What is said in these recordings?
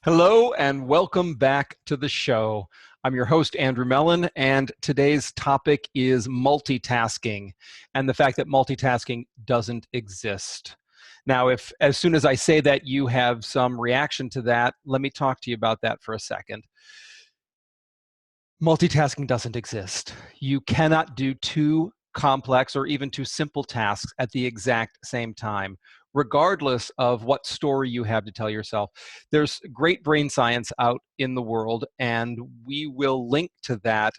Hello and welcome back to the show. I'm your host, Andrew Mellen, and today's topic is multitasking and the fact that multitasking doesn't exist. Now, if as soon as I say that you have some reaction to that, let me talk to you about that for a second. Multitasking doesn't exist. You cannot do two complex or even two simple tasks at the exact same time, regardless of what story you have to tell yourself. There's great brain science out in the world, and we will link to that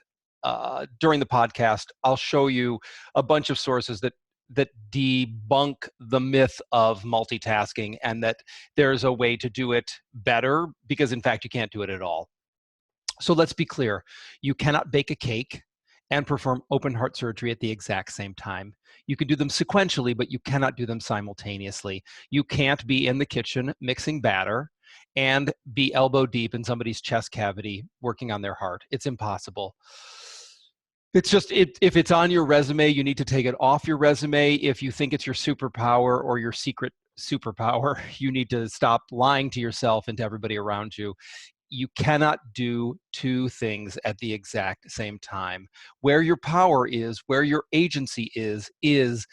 during the podcast. I'll show you a bunch of sources that debunk the myth of multitasking and that there's a way to do it better, because in fact you can't do it at all. So let's be clear. You cannot bake a cake and perform open heart surgery at the exact same time. You can do them sequentially, but you cannot do them simultaneously. You can't be in the kitchen mixing batter and be elbow deep in somebody's chest cavity working on their heart. It's impossible. It's just, if it's on your resume, you need to take it off your resume. If you think it's your superpower or your secret superpower, you need to stop lying to yourself and to everybody around you. You cannot do two things at the exact same time. Where your power is, where your agency is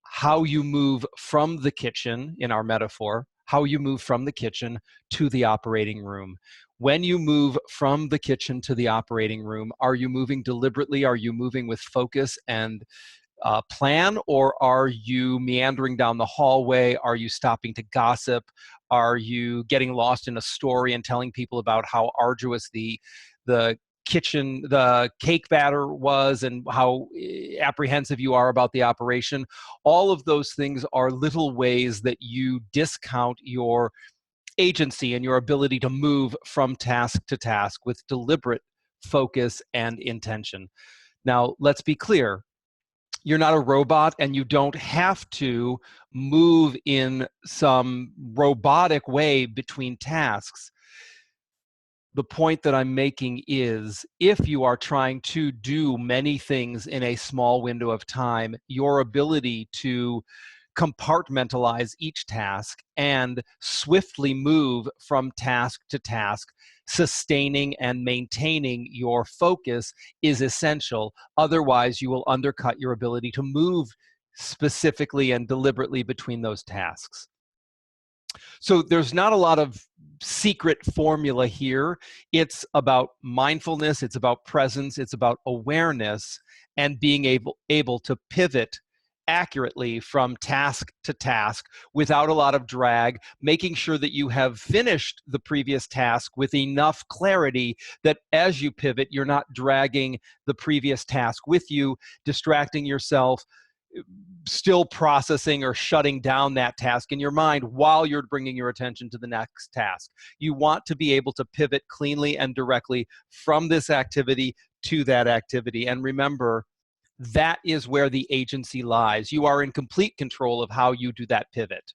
how you move from the kitchen, in our metaphor, how you move from the kitchen to the operating room. When you move from the kitchen to the operating room, are you moving deliberately? Are you moving with focus and plan, or are you meandering down the hallway? Are you stopping to gossip? Are you getting lost in a story and telling people about how arduous the cake batter was and how apprehensive you are about the operation? All of those things are little ways that you discount your agency and your ability to move from task to task with deliberate focus and intention. Now, let's be clear. You're not a robot, and you don't have to move in some robotic way between tasks. The point that I'm making is, if you are trying to do many things in a small window of time, your ability to compartmentalize each task and swiftly move from task to task, sustaining and maintaining your focus, is essential. Otherwise, you will undercut your ability to move specifically and deliberately between those tasks. So there's not a lot of secret formula here. It's about mindfulness, it's about presence, it's about awareness, and being able to pivot accurately from task to task without a lot of drag, making sure that you have finished the previous task with enough clarity that as you pivot, you're not dragging the previous task with you, distracting yourself, still processing or shutting down that task in your mind while you're bringing your attention to the next task. You want to be able to pivot cleanly and directly from this activity to that activity. And remember, that is where the agency lies. You are in complete control of how you do that pivot.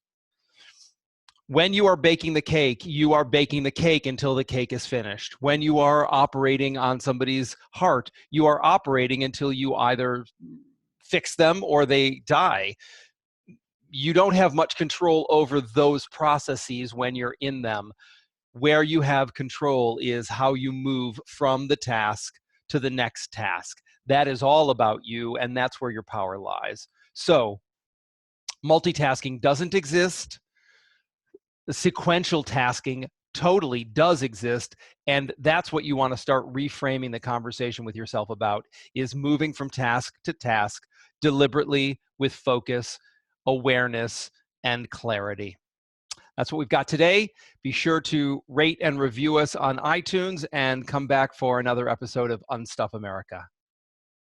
When you are baking the cake, you are baking the cake until the cake is finished. When you are operating on somebody's heart, you are operating until you either fix them or they die. You don't have much control over those processes when you're in them. Where you have control is how you move from the task to the next task. That is all about you, and that's where your power lies. So, multitasking doesn't exist. The sequential tasking totally does exist, and that's what you want to start reframing the conversation with yourself about, is moving from task to task deliberately with focus, awareness, and clarity. That's what we've got today. Be sure to rate and review us on iTunes and come back for another episode of Unstuff America.